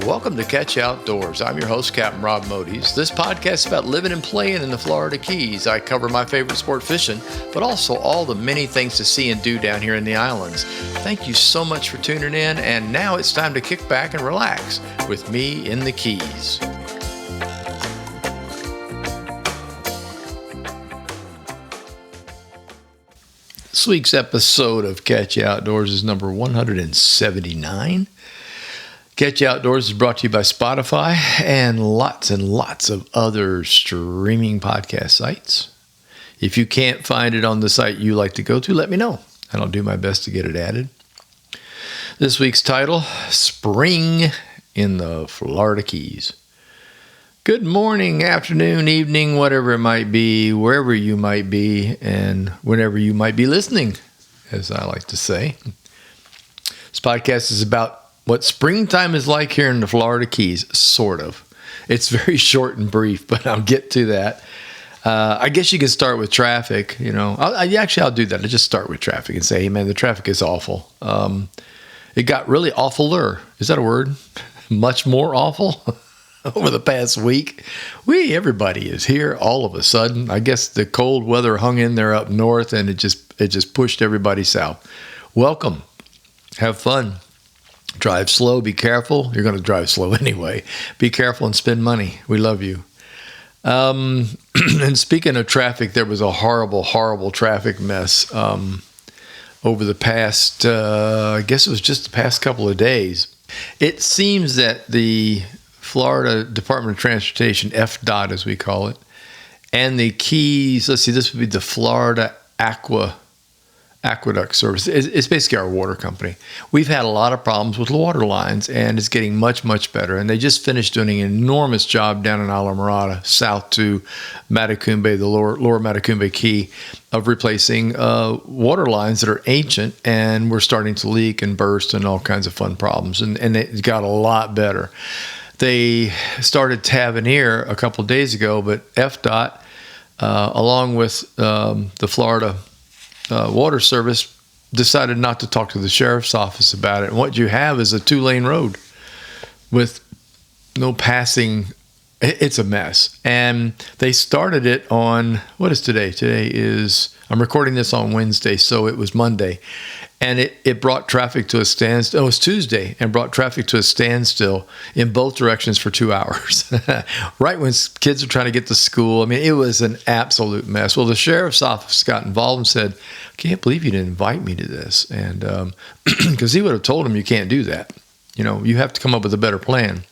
Welcome to Catch Outdoors. I'm your host, Captain Rob Modies. This podcast is about living and playing in the Florida Keys. I cover my favorite sport, fishing, but also all the many things to see and do down here in the islands. Thank you so much for tuning in, and now it's time to kick back and relax with me in the Keys. This week's episode of Catch Outdoors is number 179. Catch Outdoors is brought to you by Spotify and lots of other streaming podcast sites. If you can't find it on the site you like to go to, let me know, and I'll do my best to get it added. This week's title, Spring in the Florida Keys. Good morning, afternoon, evening, whatever it might be, wherever you might be, and whenever you might be listening, as I like to say. This podcast is about what springtime is like here in the Florida Keys, sort of. It's very short and brief, but I'll get to that. I guess you can start with traffic. I'll do that. I'll just start with traffic and say, hey, man, the traffic is awful. It got really awfuler. Is that a word? Much more awful over the past week. Everybody is here all of a sudden. I guess the cold weather hung in there up north, and it just pushed everybody south. Welcome. Have fun. Drive slow, be careful. You're going to drive slow anyway. Be careful and spend money. We love you. And speaking of traffic, there was a horrible traffic mess over the past, I guess it was just the past couple of days. It seems that the Florida Department of Transportation, FDOT as we call it, and the Keys, let's see, this would be the Florida Aqueduct Service. It's basically our water company. We've had a lot of problems with water lines, and it's getting much better. And they just finished doing an enormous job down in Islamorada, south to Matacumbe, the lower Matacumbe Key, of replacing water lines that are ancient and were starting to leak and burst and all kinds of fun problems. And it got a lot better. They started Tavernier a couple of days ago, but FDOT, along with the Florida Water Service, decided not to talk to the sheriff's office about it. And what you have is a 2-lane road with no passing. It's a mess. And they started it on, what is today? Today is, I'm recording this on Wednesday, so it was Monday. And it brought traffic to a standstill. It was Tuesday, and brought traffic to a standstill in both directions for 2 hours. Right when kids are trying to get to school. I mean, it was an absolute mess. Well, the sheriff's office got involved and said, I can't believe you didn't invite me to this. And because he would have told him you can't do that. You have to come up with a better plan.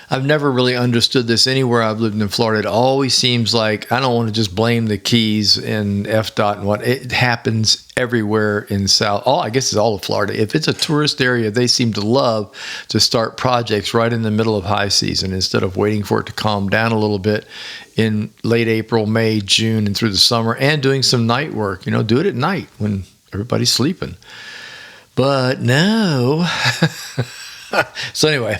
I've never really understood this anywhere I've lived in Florida. It always seems like, I don't want to just blame the Keys and FDOT and what, it happens everywhere in South, I guess it's all of Florida. If it's a tourist area, they seem to love to start projects right in the middle of high season instead of waiting for it to calm down a little bit in late April, May, June, and through the summer, and doing some night work. Do it at night when everybody's sleeping. But no. So anyway,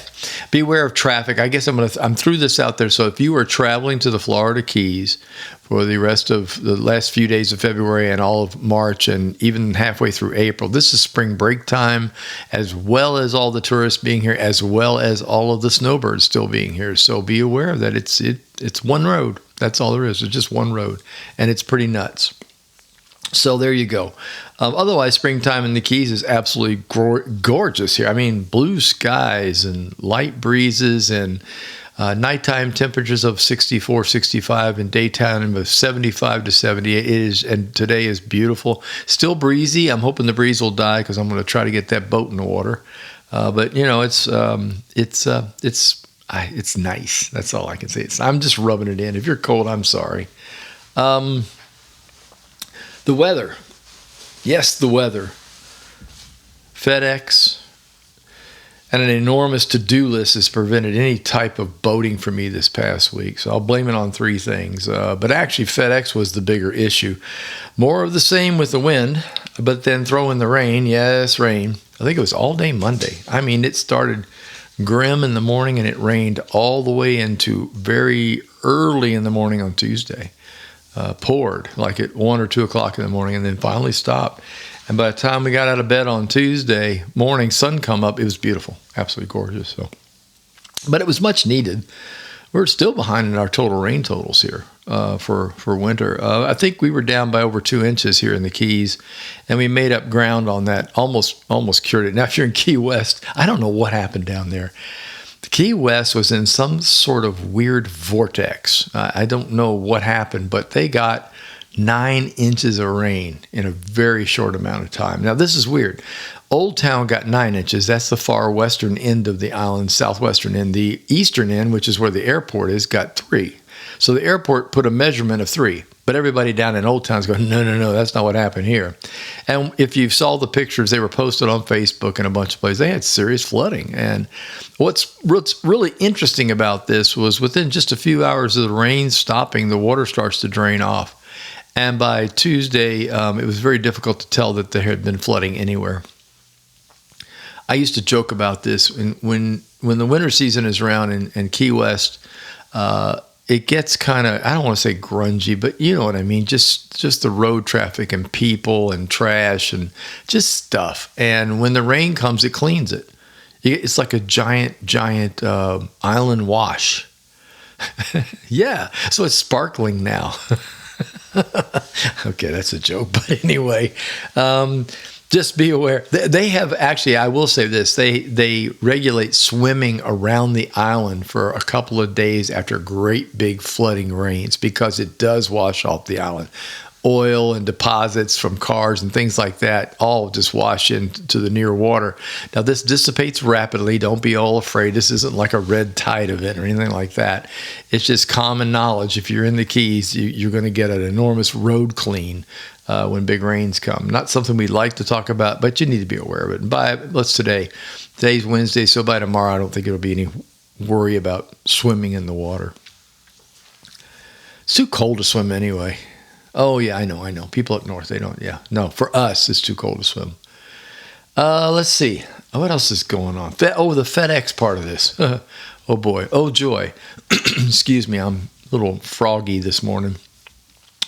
beware of traffic. I guess I'm through this out there. So if you are traveling to the Florida Keys for the rest of the last few days of February and all of March and even halfway through April, this is spring break time, as well as all the tourists being here, as well as all of the snowbirds still being here. So be aware that it's one road. That's all there is. It's just one road, and it's pretty nuts. So there you go. Otherwise, springtime in the Keys is absolutely gorgeous here. I mean, blue skies and light breezes and nighttime temperatures of 64, 65, and daytime of 75 to 78. And today is beautiful. Still breezy. I'm hoping the breeze will die because I'm going to try to get that boat in the water. But it's nice. That's all I can say. I'm just rubbing it in. If you're cold, I'm sorry. The weather. Yes, the weather. FedEx and an enormous to-do list has prevented any type of boating for me this past week. So I'll blame it on 3 things. But actually, FedEx was the bigger issue. More of the same with the wind, but then throw in the rain. Yes, rain. I think it was all day Monday. I mean, it started grim in the morning and it rained all the way into very early in the morning on Tuesday. Poured like at 1 or 2 o'clock in the morning and then finally stopped. And by the time we got out of bed on Tuesday morning, sun come up, it was beautiful, absolutely gorgeous. So, but it was much needed. We're still behind in our total rain totals here for winter. I think we were down by over 2 inches here in the Keys, and we made up ground on that. Almost cured it. Now, if you're in Key West, I don't know what happened down there. The Key West was in some sort of weird vortex. I don't know what happened, but they got 9 inches of rain in a very short amount of time. Now, this is weird. Old Town got 9 inches. That's the far western end of the island, southwestern end. The eastern end, which is where the airport is, got 3. So the airport put a measurement of 3. But everybody down in Old Town's going, no, that's not what happened here. And if you saw the pictures, they were posted on Facebook and a bunch of places. They had serious flooding. And what's really interesting about this was within just a few hours of the rain stopping, the water starts to drain off. And by Tuesday, it was very difficult to tell that there had been flooding anywhere. I used to joke about this when the winter season is around in Key West. It gets kind of, I don't want to say grungy, but you know what I mean. Just the road traffic and people and trash and just stuff. And when the rain comes, it cleans it. It's like a giant island wash. Yeah, so it's sparkling now. Okay, that's a joke, but anyway. Just be aware. They have actually, I will say this, they regulate swimming around the island for a couple of days after great big flooding rains because it does wash off the island. Oil and deposits from cars and things like that all just wash into the near water. Now, this dissipates rapidly. Don't be all afraid. This isn't like a red tide event or anything like that. It's just common knowledge. If you're in the Keys, you're going to get an enormous road clean when big rains come. Not something we'd like to talk about, but you need to be aware of it. And today's Wednesday, so by tomorrow, I don't think it'll be any worry about swimming in the water. It's too cold to swim anyway. Oh, yeah, I know. People up north, they don't. Yeah, no, for us, it's too cold to swim. Let's see. What else is going on? The FedEx part of this. Oh, boy. Oh, joy. Excuse me, I'm a little froggy this morning.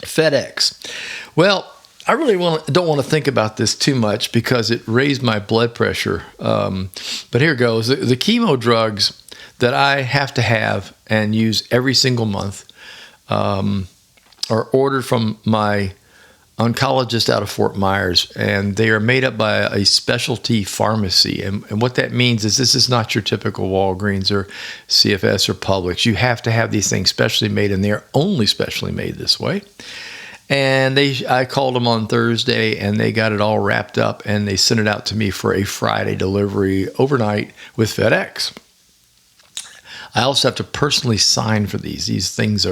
FedEx. Well, I really don't want to think about this too much because it raised my blood pressure. But here goes. The chemo drugs that I have to have and use every single month are ordered from my oncologist out of Fort Myers, and they are made up by a specialty pharmacy. And what that means is this is not your typical Walgreens or CFS or Publix. You have to have these things specially made, and they're only specially made this way. And I called them on Thursday, and they got it all wrapped up, and they sent it out to me for a Friday delivery overnight with FedEx. I also have to personally sign for these. These things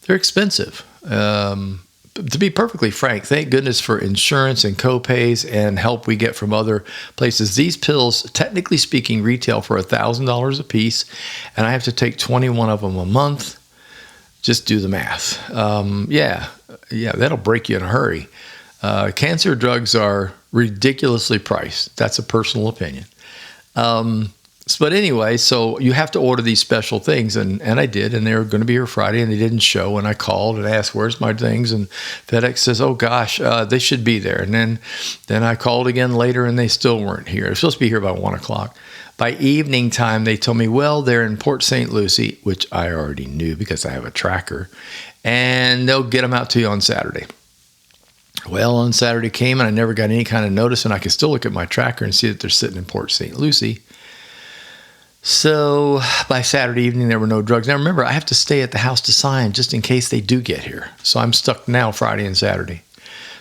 they're expensive. To be perfectly frank, thank goodness for insurance and copays and help we get from other places. These pills, technically speaking, retail for $1,000 a piece, and I have to take 21 of them a month. Just do the math. Yeah, that'll break you in a hurry. Cancer drugs are ridiculously priced. That's a personal opinion. But anyway, so you have to order these special things, and I did, and they were going to be here Friday, and they didn't show, and I called and asked, where's my things, and FedEx says, oh gosh, they should be there, and then I called again later, and they still weren't here. They're supposed to be here by 1 o'clock. By evening time, they told me, well, they're in Port St. Lucie, which I already knew because I have a tracker, and they'll get them out to you on Saturday. Well, on Saturday came, and I never got any kind of notice, and I could still look at my tracker and see that they're sitting in Port St. Lucie. So by Saturday evening, there were no drugs. Now, remember, I have to stay at the house to sign just in case they do get here. So I'm stuck now Friday and Saturday.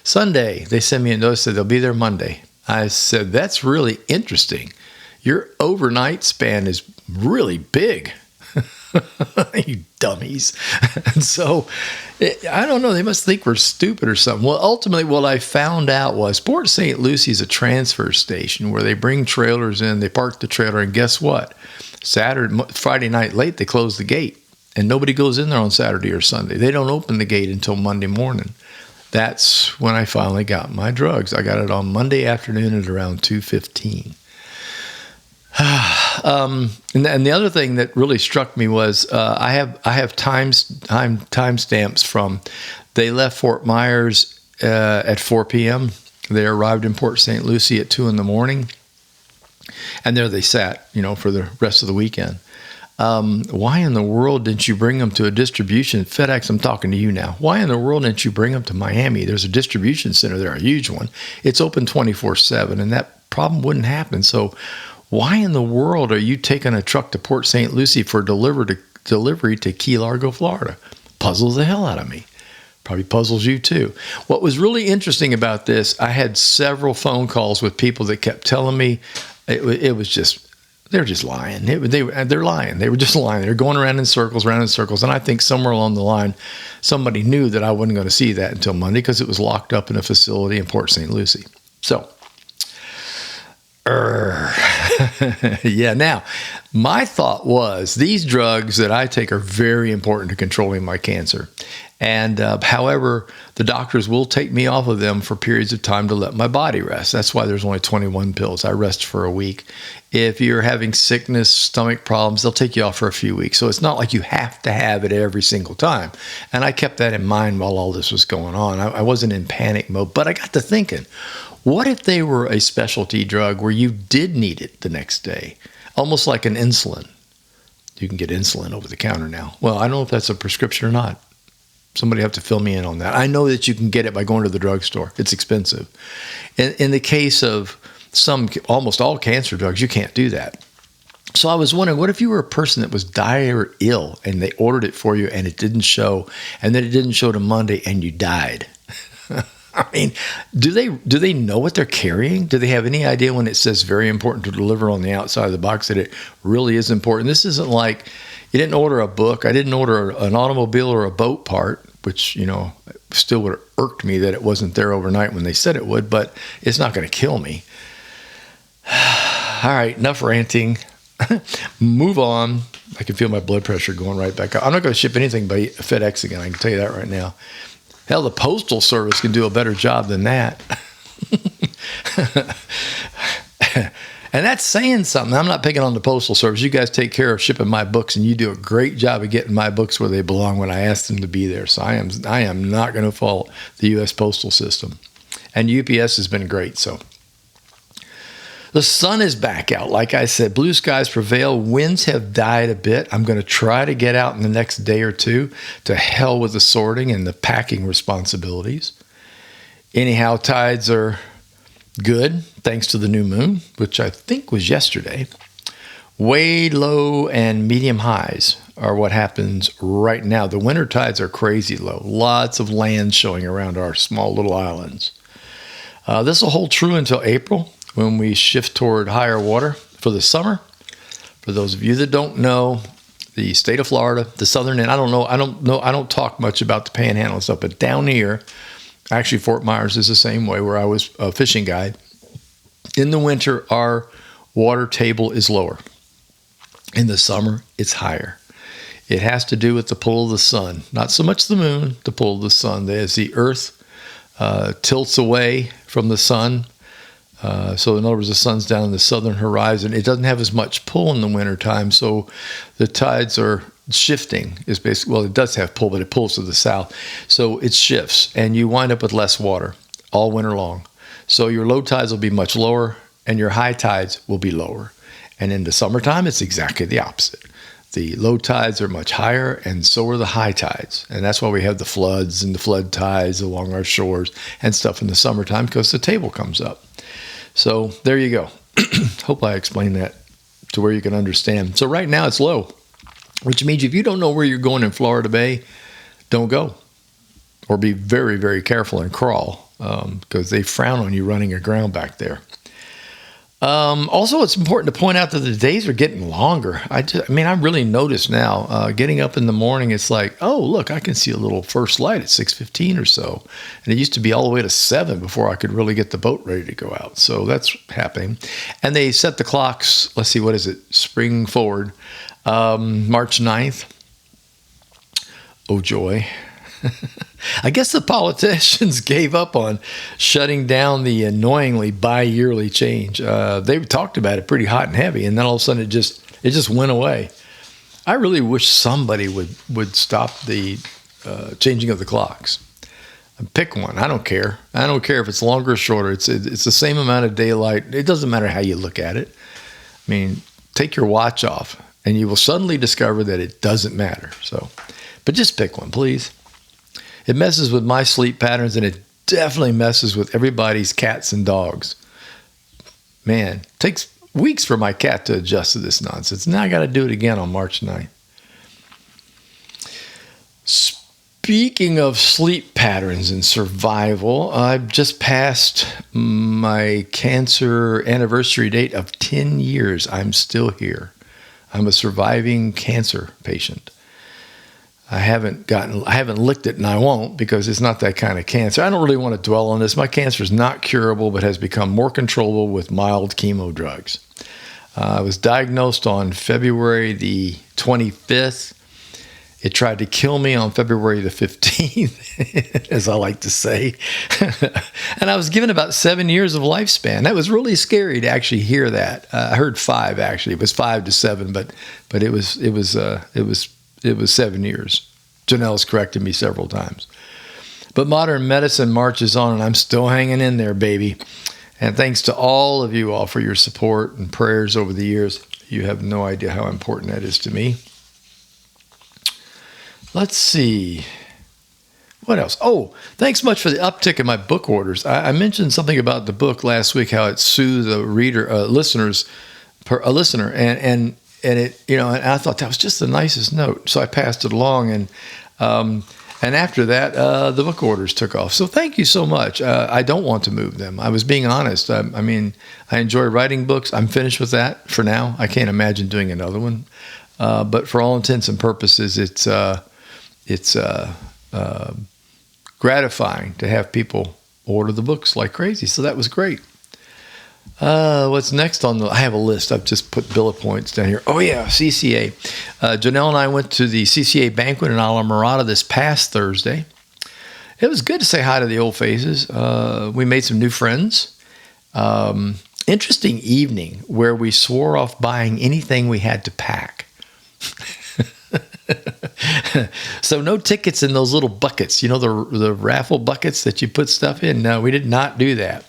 Sunday, they send me a notice that they'll be there Monday. I said, that's really interesting. Your overnight span is really big. You dummies. And so, I don't know, they must think we're stupid or something. Well, ultimately, what I found out was Port St. Lucie is a transfer station where they bring trailers in, they park the trailer, and guess what? Friday night late, they close the gate, and nobody goes in there on Saturday or Sunday. They don't open the gate until Monday morning. That's when I finally got my drugs. I got it on Monday afternoon at around 2:15. And the other thing that really struck me was I have timestamps from they left Fort Myers at 4 p.m. They arrived in Port St. Lucie at 2 in the morning, and there they sat, for the rest of the weekend. Why in the world didn't you bring them to a distribution? FedEx, I'm talking to you now. Why in the world didn't you bring them to Miami? There's a distribution center there, a huge one. It's open 24/7, and that problem wouldn't happen. So why in the world are you taking a truck to Port St. Lucie for delivery to Key Largo, Florida? Puzzles the hell out of me. Probably puzzles you too. What was really interesting about this, I had several phone calls with people that kept telling me it was just, they're just lying. They're lying. They were just lying. They're going around in circles. And I think somewhere along the line, somebody knew that I wasn't going to see that until Monday because it was locked up in a facility in Port St. Lucie. So, yeah. Now, my thought was these drugs that I take are very important to controlling my cancer. And however, the doctors will take me off of them for periods of time to let my body rest. That's why there's only 21 pills. I rest for a week. If you're having sickness, stomach problems, they'll take you off for a few weeks. So it's not like you have to have it every single time. And I kept that in mind while all this was going on. I wasn't in panic mode, but I got to thinking, what if they were a specialty drug where you did need it the next day? Almost like an insulin. You can get insulin over the counter now. Well, I don't know if that's a prescription or not. Somebody have to fill me in on that. I know that you can get it by going to the drugstore. It's expensive. In the case of almost all cancer drugs, you can't do that. So I was wondering, what if you were a person that was dire ill and they ordered it for you and it didn't show, and then it didn't show to Monday and you died? I mean, do they know what they're carrying? Do they have any idea when it says very important to deliver on the outside of the box that it really is important? This isn't like you didn't order a book. I didn't order an automobile or a boat part, which, still would have irked me that it wasn't there overnight when they said it would, but it's not going to kill me. All right, enough ranting. Move on. I can feel my blood pressure going right back up. I'm not going to ship anything by FedEx again. I can tell you that right now. Hell, the Postal Service can do a better job than that. And that's saying something. I'm not picking on the Postal Service. You guys take care of shipping my books, and you do a great job of getting my books where they belong when I ask them to be there. So I am not going to fault the U.S. Postal System. And UPS has been great. So the sun is back out. Like I said, blue skies prevail. Winds have died a bit. I'm going to try to get out in the next day or two. To hell with the sorting and the packing responsibilities. Anyhow, tides are good, thanks to the new moon, which I think was yesterday. Way low and medium highs are what happens right now. The winter tides are crazy low. Lots of land showing around our small little islands. This will hold true until April, when we shift toward higher water for the summer. For those of you that don't know, the state of Florida, the southern end, I don't talk much about the panhandle and stuff, but down here, actually Fort Myers is the same way, where I was a fishing guide. In the winter, our water table is lower. In the summer, it's higher. It has to do with the pull of the sun. Not so much the moon, the pull of the sun. As the earth tilts away from the sun, so in other words, the sun's down in the southern horizon, it doesn't have as much pull in the wintertime, so the tides are shifting. Is basically, well, it does have pull, but it pulls to the south. So it shifts, and you wind up with less water all winter long. So your low tides will be much lower, and your high tides will be lower. And in the summertime, it's exactly the opposite. The low tides are much higher, and so are the high tides. And that's why we have the floods and the flood tides along our shores and stuff in the summertime, because the table comes up. So there you go. Hope I explained that to where you can understand. So right now it's low, which means if you don't know where you're going in Florida Bay, don't go. Or be very, very careful and crawl, because they frown on you running aground back there. Also, it's important to point out that the days are getting longer. I really notice now, getting up in the morning, it's like, oh, look, I can see a little first light at 6:15 or so. And it used to be all the way to 7 before I could really get the boat ready to go out. So that's happening. And they set the clocks, let's see, what is it? Spring forward, March 9th. Oh, joy. I guess the politicians gave up on shutting down the annoyingly bi-yearly change. They talked about it pretty hot and heavy, and then all of a sudden it just went away. I really wish somebody would stop the changing of the clocks. Pick one. I don't care. I don't care if it's longer or shorter. It's the same amount of daylight. It doesn't matter how you look at it. I mean, take your watch off, and you will suddenly discover that it doesn't matter. So, but just pick one, please. It messes with my sleep patterns, and it definitely messes with everybody's cats and dogs. Man, it takes weeks for my cat to adjust to this nonsense. Now I got to do it again on March 9th. Speaking of sleep patterns and survival, I've just passed my cancer anniversary date of 10 years. I'm still here. I'm a surviving cancer patient. I haven't licked it, and I won't, because it's not that kind of cancer. I don't really want to dwell on this. My cancer is not curable, but has become more controllable with mild chemo drugs. I was diagnosed on February the 25th. It tried to kill me on February the 15th, as I like to say. And I was given about 7 years of lifespan. That was really scary to actually hear that. I heard 5, actually. It was 5 to 7, but it was 7 years. Janelle's corrected me several times. But modern medicine marches on, and I'm still hanging in there, baby. And thanks to all of you all for your support and prayers over the years. You have no idea how important that is to me. Let's see. What else? Oh, thanks much for the uptick in my book orders. I mentioned something about the book last week, how it soothed a listener, and it, and I thought that was just the nicest note, so I passed it along, and after that, the book orders took off. So thank you so much. I don't want to move them. I was being honest. I mean, I enjoy writing books. I'm finished with that for now. I can't imagine doing another one. But for all intents and purposes, it's gratifying to have people order the books like crazy. So that was great. What's next on I have a list. I've just put bullet points down here. Oh yeah, CCA. Janelle and I went to the CCA banquet in Alamorada this past Thursday. It was good to say hi to the old faces. We made some new friends. Interesting evening where we swore off buying anything we had to pack. So no tickets in those little buckets, the raffle buckets that you put stuff in. No, we did not do that.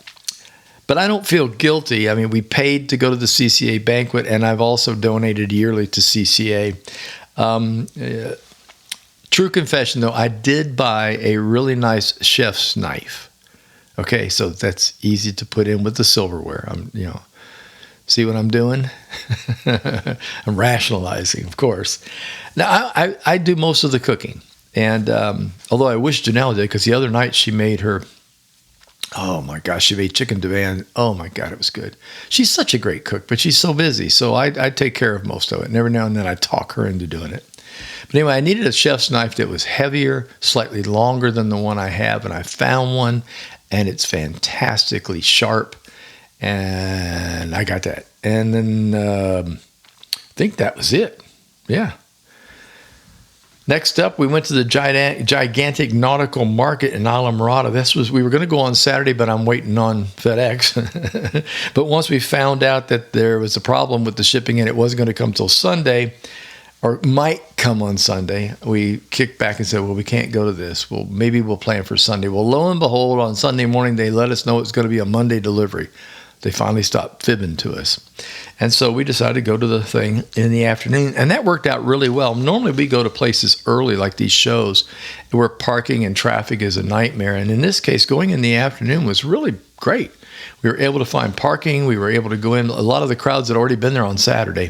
But I don't feel guilty. I mean, we paid to go to the CCA banquet, and I've also donated yearly to CCA. True confession, though, I did buy a really nice chef's knife. Okay, so that's easy to put in with the silverware. See what I'm doing? I'm rationalizing, of course. Now, I do most of the cooking. And although I wish Janelle did, because the other night she made her, oh my gosh, she made chicken divan. Oh my God, it was good. She's such a great cook, but she's so busy. So I take care of most of it. And every now and then I talk her into doing it. But anyway, I needed a chef's knife that was heavier, slightly longer than the one I have. And I found one, and it's fantastically sharp. And I got that. And then I think that was it. Yeah. Next up, we went to the gigantic nautical market in Alamorada. We were going to go on Saturday, but I'm waiting on FedEx. But once we found out that there was a problem with the shipping and it wasn't going to come till Sunday, or might come on Sunday, we kicked back and said, well, we can't go to this. Well, maybe we'll plan for Sunday. Well, lo and behold, on Sunday morning, they let us know it's going to be a Monday delivery. They finally stopped fibbing to us. And so we decided to go to the thing in the afternoon, and that worked out really well. Normally we go to places early, like these shows, where parking and traffic is a nightmare. And in this case, going in the afternoon was really great. We were able to find parking. We were able to go in. A lot of the crowds had already been there on Saturday,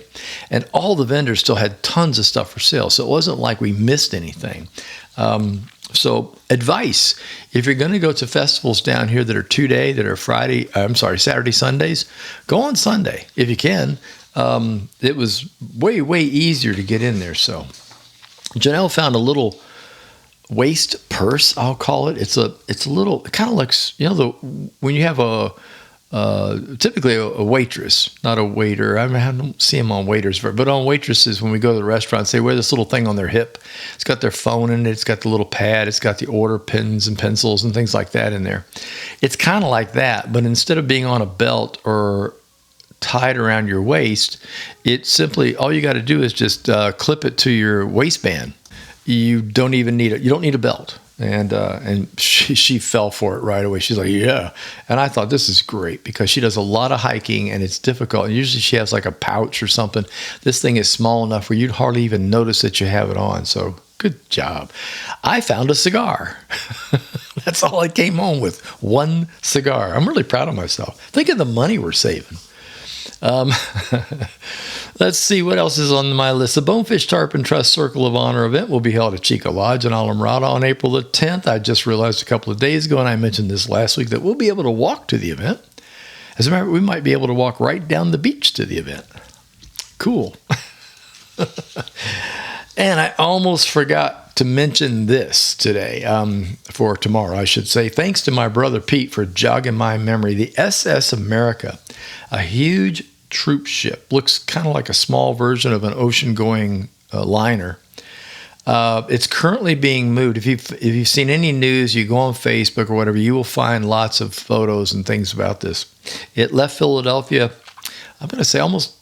and all the vendors still had tons of stuff for sale. So it wasn't like we missed anything. So advice, if you're going to go to festivals down here that are 2-day, that are Saturday, Sundays, go on Sunday if you can. It was way, way easier to get in there. So Janelle found a little waist purse, I'll call it. It's a little, it kind of looks, when you have typically a waitress, not a waiter. I don't see them on waiters, but on waitresses, when we go to the restaurants, they wear this little thing on their hip. It's got their phone in it. It's got the little pad. It's got the order pens and pencils and things like that in there. It's kind of like that, but instead of being on a belt or tied around your waist, it simply, all you got to do is just clip it to your waistband. You don't even need it. You don't need a belt. and she fell for it right away. She's like, yeah. And I thought, this is great because she does a lot of hiking and it's difficult. And usually she has like a pouch or something. This thing is small enough where you'd hardly even notice that you have it on. So good job. I found a cigar. That's all I came home with, one cigar. I'm really proud of myself. Think of the money we're saving. Let's see what else is on my list. The Bonefish Tarpon Trust Circle of Honor event will be held at Chico Lodge in Alamorada on April the 10th. I just realized a couple of days ago, and I mentioned this last week, that we'll be able to walk to the event. As a matter of fact, we might be able to walk right down the beach to the event. Cool. And I almost forgot to mention this today, for tomorrow, I should say. Thanks to my brother Pete for jogging my memory. The SS America, a huge troop ship, looks kind of like a small version of an ocean-going liner. It's currently being moved. If you've seen any news, you go on Facebook or whatever, you will find lots of photos and things about this. It left Philadelphia, I'm going to say almost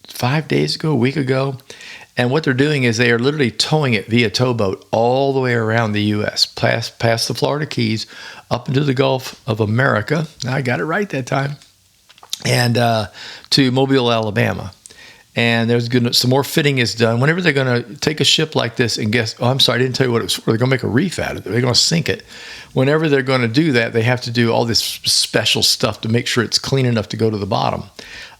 5 days ago, a week ago. And what they're doing is they are literally towing it via towboat all the way around the U.S., past the Florida Keys, up into the Gulf of America. I got it right that time. And to Mobile, Alabama. And there's some more fitting is done. Whenever they're going to take a ship like this and I'm sorry, I didn't tell you what it was for. They're going to make a reef out of it. They're going to sink it. Whenever they're going to do that, they have to do all this special stuff to make sure it's clean enough to go to the bottom.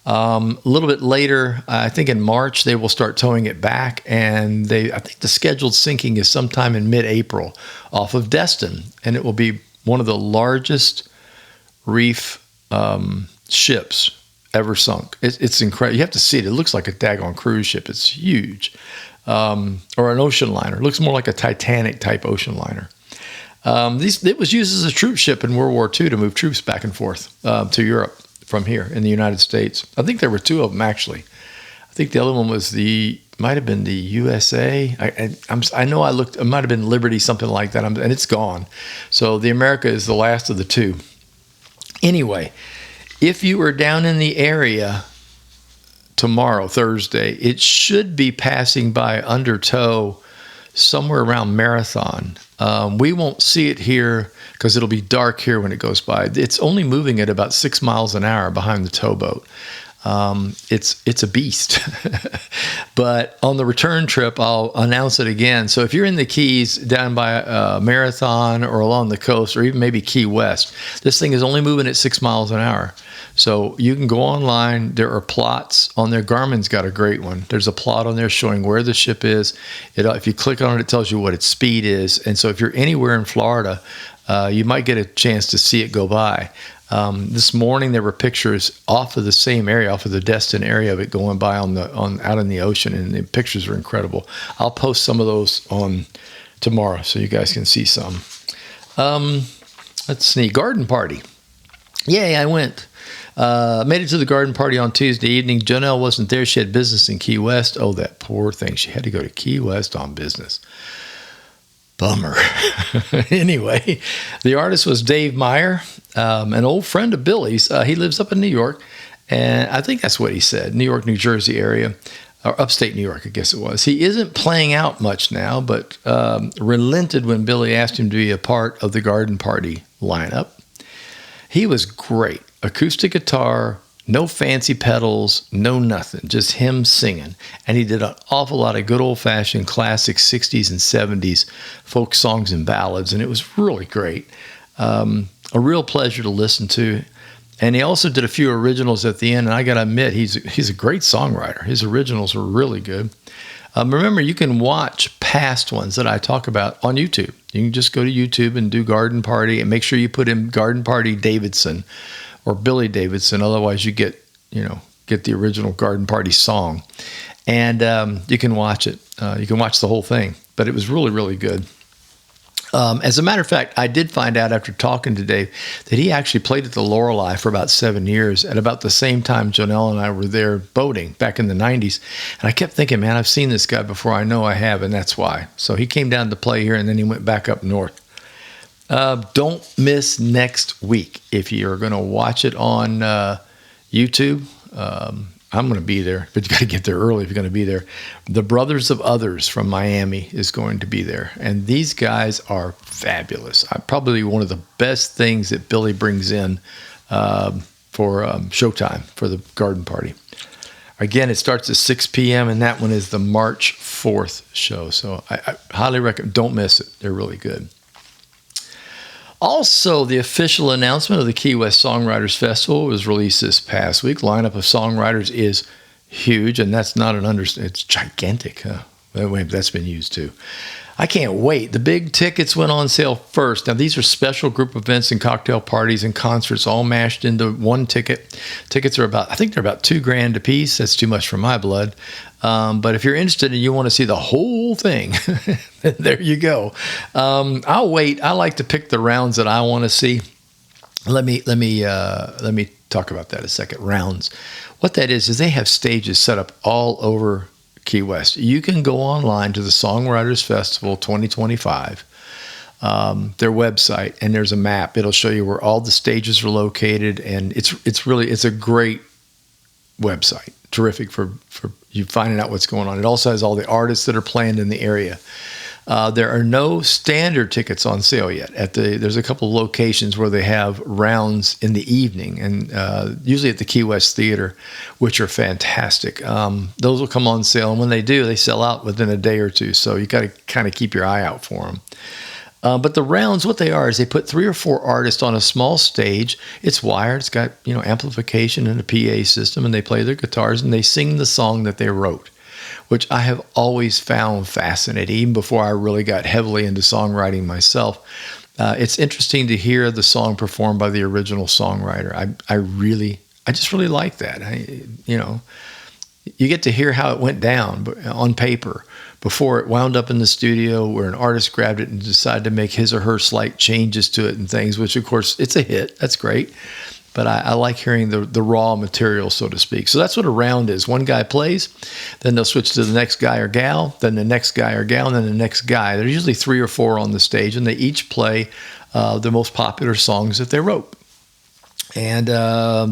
A little bit later, I think in March, they will start towing it back. And I think the scheduled sinking is sometime in mid-April off of Destin. And it will be one of the largest reef ships ever sunk. It's incredible. You have to see it. It looks like a daggone cruise ship. It's huge. Or an ocean liner. It looks more like a Titanic type ocean liner. It was used as a troop ship in World War II to move troops back and forth to Europe from here in the United States. I think there were two of them, actually. I think the other one might have been the USA. I know I looked, it might have been Liberty, something like that, and it's gone. So the America is the last of the two. Anyway, if you are down in the area tomorrow, Thursday, it should be passing by under tow somewhere around Marathon. We won't see it here because it'll be dark here when it goes by. It's only moving at about 6 miles an hour behind the towboat. It's a beast. But on the return trip, I'll announce it again. So if you're in the Keys down by Marathon or along the coast or even maybe Key West, this thing is only moving at 6 miles an hour. So you can go online. There are plots on there. Garmin's got a great one. There's a plot on there showing where the ship is. If you click on it, it tells you what its speed is. And so if you're anywhere in Florida, you might get a chance to see it go by. This morning there were pictures off of the same area, off of the Destin area of it going by out in the ocean, and the pictures are incredible. I'll post some of those on tomorrow so you guys can see some. Let's see, garden party. Yay, I went. Made it to the garden party on Tuesday evening. Jonelle wasn't there. She had business in Key West. Oh, that poor thing. She had to go to Key West on business. Bummer. Anyway, the artist was Dave Meyer, an old friend of Billy's. He lives up in New York, and I think that's what he said, New York, New Jersey area, or upstate New York, I guess it was. He isn't playing out much now, but relented when Billy asked him to be a part of the garden party lineup. He was great. Acoustic guitar, no fancy pedals, no nothing, just him singing. And he did an awful lot of good old-fashioned classic 60s and 70s folk songs and ballads, and it was really great. A real pleasure to listen to. And he also did a few originals at the end, and I got to admit, he's a great songwriter. His originals were really good. Remember, you can watch past ones that I talk about on YouTube. You can just go to YouTube and do Garden Party, and make sure you put in Garden Party Davidson or Billy Davidson. Otherwise, you get the original Garden Party song, and you can watch it. You can watch the whole thing, but it was really, really good. As a matter of fact, I did find out after talking to Dave that he actually played at the Lorelei for about 7 years at about the same time Jonelle and I were there boating back in the 90s. And I kept thinking, man, I've seen this guy before. I know I have, and that's why. So he came down to play here, and then he went back up north. Don't miss next week if you're going to watch it on YouTube. I'm going to be there, but you got to get there early if you're going to be there. The Brothers of Others from Miami is going to be there. And these guys are fabulous. Probably one of the best things that Billy brings in for Showtime for the garden party. Again, it starts at 6 p.m. and that one is the March 4th show. So I highly recommend. Don't miss it. They're really good. Also, the official announcement of the Key West Songwriters Festival was released this past week. Lineup of songwriters is huge, and that's not an understatement. It's gigantic. That's been used too. I can't wait. The big tickets went on sale first. Now, these are special group events and cocktail parties and concerts all mashed into one ticket. Tickets are I think they're about $2,000 a piece. That's too much for my blood. But if you're interested and you want to see the whole thing, there you go. I'll wait. I like to pick the rounds that I want to see. Let me talk about that a second. Rounds. What that is they have stages set up all over Key West. You can go online to the Songwriters Festival 2025, their website, and there's a map. It'll show you where all the stages are located, and it's a great website. Terrific for you finding out what's going on. It also has all the artists that are playing in the area. There are no standard tickets on sale yet. There's a couple of locations where they have rounds in the evening, and usually at the Key West Theater, which are fantastic. Those will come on sale, and when they do, they sell out within a day or two. So you got to kind of keep your eye out for them. But the rounds, what they are is they put 3 or 4 artists on a small stage. It's wired. It's got amplification and a PA system, and they play their guitars and they sing the song that they wrote, which I have always found fascinating, even before I really got heavily into songwriting myself. It's interesting to hear the song performed by the original songwriter. I just really like that. You get to hear how it went down on paper before it wound up in the studio where an artist grabbed it and decided to make his or her slight changes to it and things, which, of course, it's a hit. That's great. But I like hearing the raw material, so to speak. So that's what a round is. One guy plays, then they'll switch to the next guy or gal, then the next guy or gal, and then the next guy. There's usually 3 or 4 on the stage, and they each play the most popular songs that they wrote. And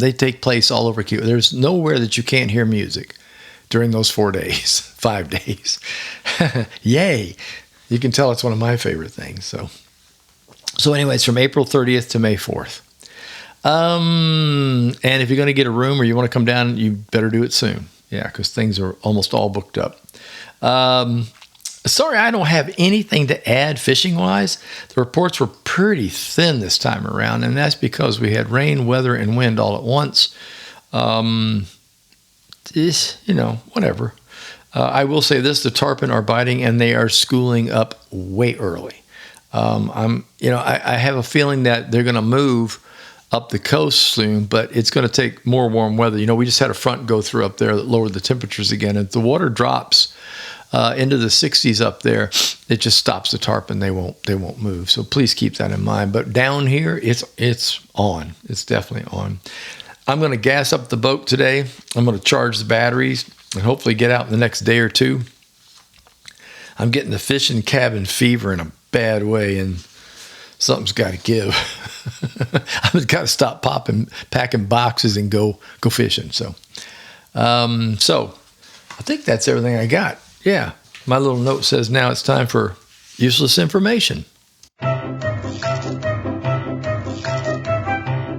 they take place all over Cuba. There's nowhere that you can't hear music during those 4 days, 5 days. Yay. You can tell it's one of my favorite things. So anyway, it's from April 30th to May 4th. And if you're going to get a room or you want to come down, you better do it soon. Yeah, because things are almost all booked up. Sorry, I don't have anything to add fishing-wise. The reports were pretty thin this time around, and that's because we had rain, weather, and wind all at once. Whatever. I will say this, the tarpon are biting, and they are schooling up way early. I have a feeling that they're going to move up the coast soon, but it's going to take more warm weather. We just had a front go through up there that lowered the temperatures again. If the water drops into the 60s up there, it just stops the tarpon. They won't move. So please keep that in mind. But down here, it's on. It's definitely on. I'm going to gas up the boat today. I'm going to charge the batteries and hopefully get out in the next day or two. I'm getting the fishing cabin fever in a bad way, and something's got to give. I've got to stop packing boxes and go fishing. So I think that's everything I got. Yeah, my little note says now it's time for useless information.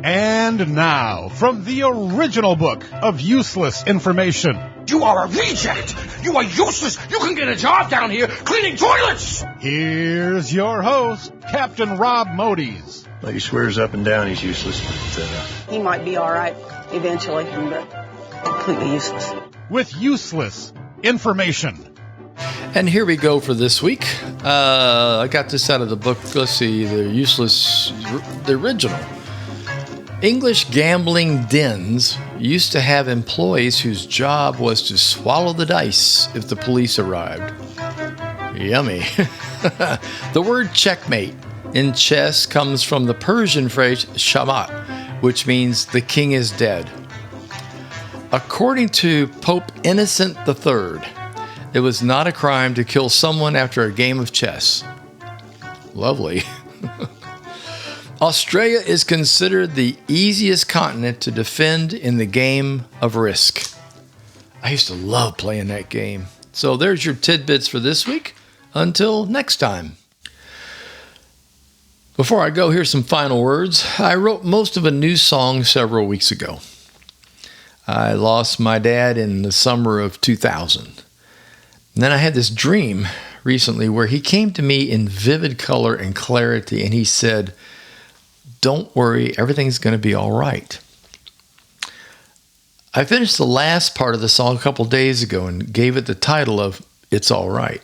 And now, from the original book of useless information. You are a reject! You are useless! You can get a job down here cleaning toilets! Here's your host, Captain Rob Modies. Well, he swears up and down he's useless, but he might be all right eventually, but completely useless. With useless information. And here we go for this week. I got this out of the book. Let's see, the original. English gambling dens used to have employees whose job was to swallow the dice if the police arrived. Yummy. The word checkmate in chess comes from the Persian phrase shamat, which means the king is dead. According to Pope Innocent III, it was not a crime to kill someone after a game of chess. Lovely. Australia is considered the easiest continent to defend in the game of Risk. I used to love playing that game. So there's your tidbits for this week. Until next time. Before I go, here's some final words. I wrote most of a new song several weeks ago. I lost my dad in the summer of 2000. And then I had this dream recently where he came to me in vivid color and clarity, and he said, "Don't worry, everything's going to be all right." I finished the last part of the song a couple days ago and gave it the title of "It's All Right."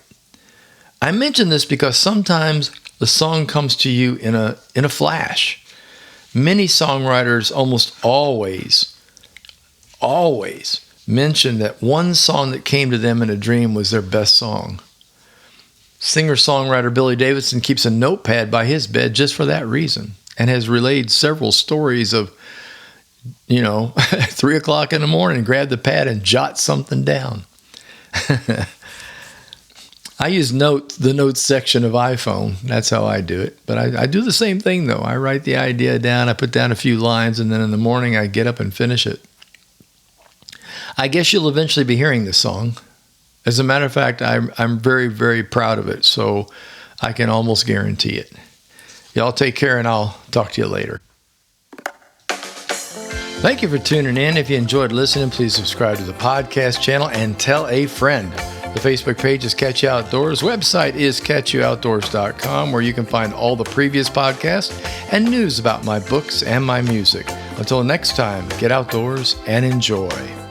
I mention this because sometimes the song comes to you in a flash. Many songwriters almost always mention that one song that came to them in a dream was their best song. Singer-songwriter Billy Davidson keeps a notepad by his bed just for that reason and has relayed several stories of, 3 o'clock in the morning, grab the pad and jot something down. I use the notes section of iPhone. That's how I do it. But I do the same thing, though. I write the idea down, I put down a few lines, and then in the morning I get up and finish it. I guess you'll eventually be hearing this song. As a matter of fact, I'm very, very proud of it, so I can almost guarantee it. Y'all take care, and I'll talk to you later. Thank you for tuning in. If you enjoyed listening, please subscribe to the podcast channel and tell a friend. The Facebook page is Catch You Outdoors. Website is catchyyououtdoors.com, where you can find all the previous podcasts and news about my books and my music. Until next time, get outdoors and enjoy.